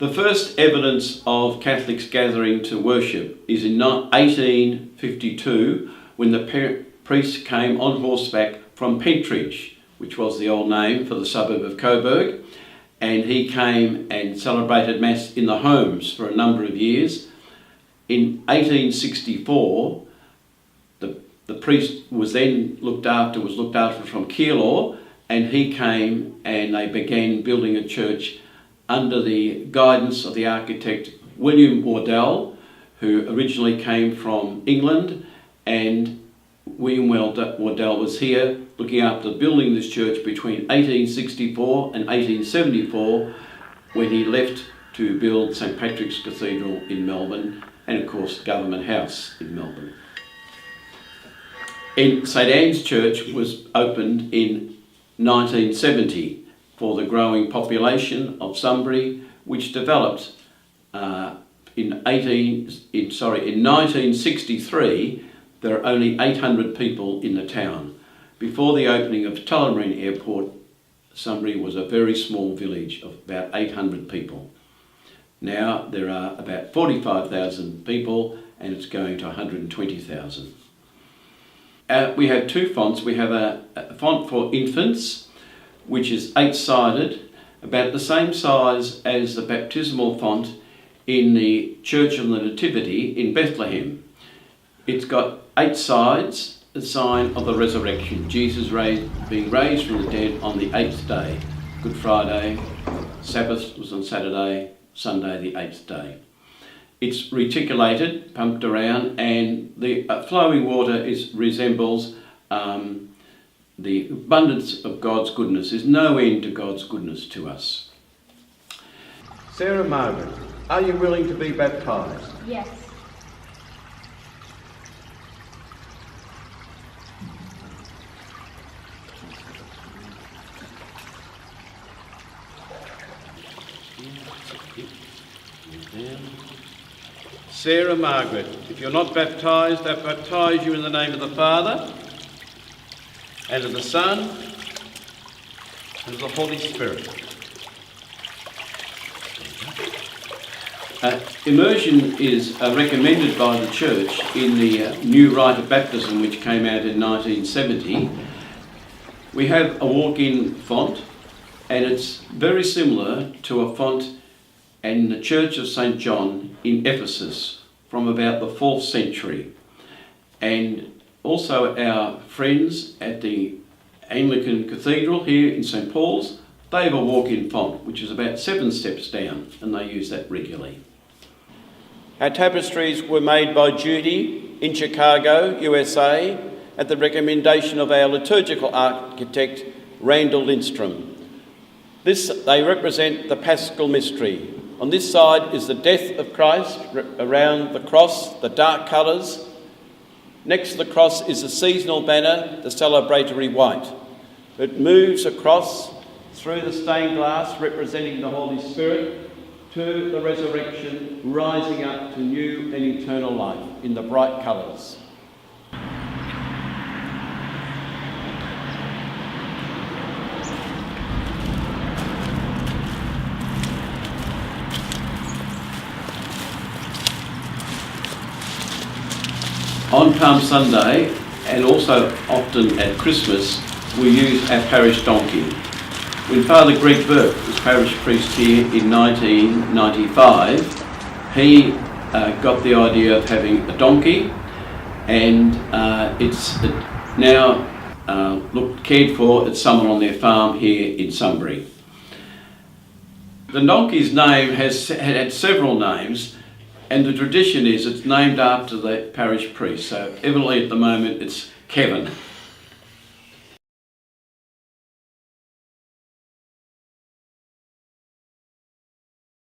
The first evidence of Catholics gathering to worship is in 1852 when the priest came on horseback from Pentridge, which was the old name for the suburb of Coburg, and he came and celebrated Mass in the homes for a number of years. In 1864, the priest was then looked after from Keilor, and he came and they began building a church under the guidance of the architect William Wardell, who originally came from England, and William Wardell was here looking after building this church between 1864 and 1874, when he left to build St Patrick's Cathedral in Melbourne and of course Government House in Melbourne. St Anne's Church was opened in 1970 for the growing population of Sunbury, which developed in 1963. There are only 800 people in the town. Before the opening of Tullamarine Airport, Sunbury was a very small village of about 800 people. Now there are about 45,000 people and it's going to 120,000. We have two fonts. We have a font for infants, which is 8-sided, about the same size as the baptismal font in the Church of the Nativity in Bethlehem. It's got 8 sides, a sign of the resurrection. Jesus being raised from the dead on the 8th day. Good Friday, Sabbath was on Saturday, Sunday the 8th day. It's reticulated, pumped around, and the flowing water resembles the abundance of God's goodness. There's no end to God's goodness to us. Sarah Margaret, are you willing to be baptised? Yes. Sarah Margaret, if you're not baptised, I baptise you in the name of the Father, and of the Son, and of the Holy Spirit. Immersion is recommended by the Church in the new rite of baptism, which came out in 1970. We have a walk-in font, and it's very similar to a font in the Church of St John in Ephesus from about the 4th century. And also our friends at the Anglican Cathedral here in St Paul's, they have a walk-in font which is about 7 steps down, and they use that regularly. Our tapestries were made by Judy in Chicago, USA, at the recommendation of our liturgical architect Randall Lindstrom. They represent the Paschal Mystery. On this side is the death of Christ around the cross, the dark colours. Next to the cross is the seasonal banner, the celebratory white. It moves across through the stained glass representing the Holy Spirit to the resurrection, rising up to new and eternal life in the bright colours. On Palm Sunday, and also often at Christmas, we use our parish donkey. When Father Greg Burke was parish priest here in 1995, he got the idea of having a donkey, and it's now cared for at someone on their farm here in Sunbury. The donkey's name has had several names, and the tradition is it's named after the parish priest. So evidently at the moment it's Kevin.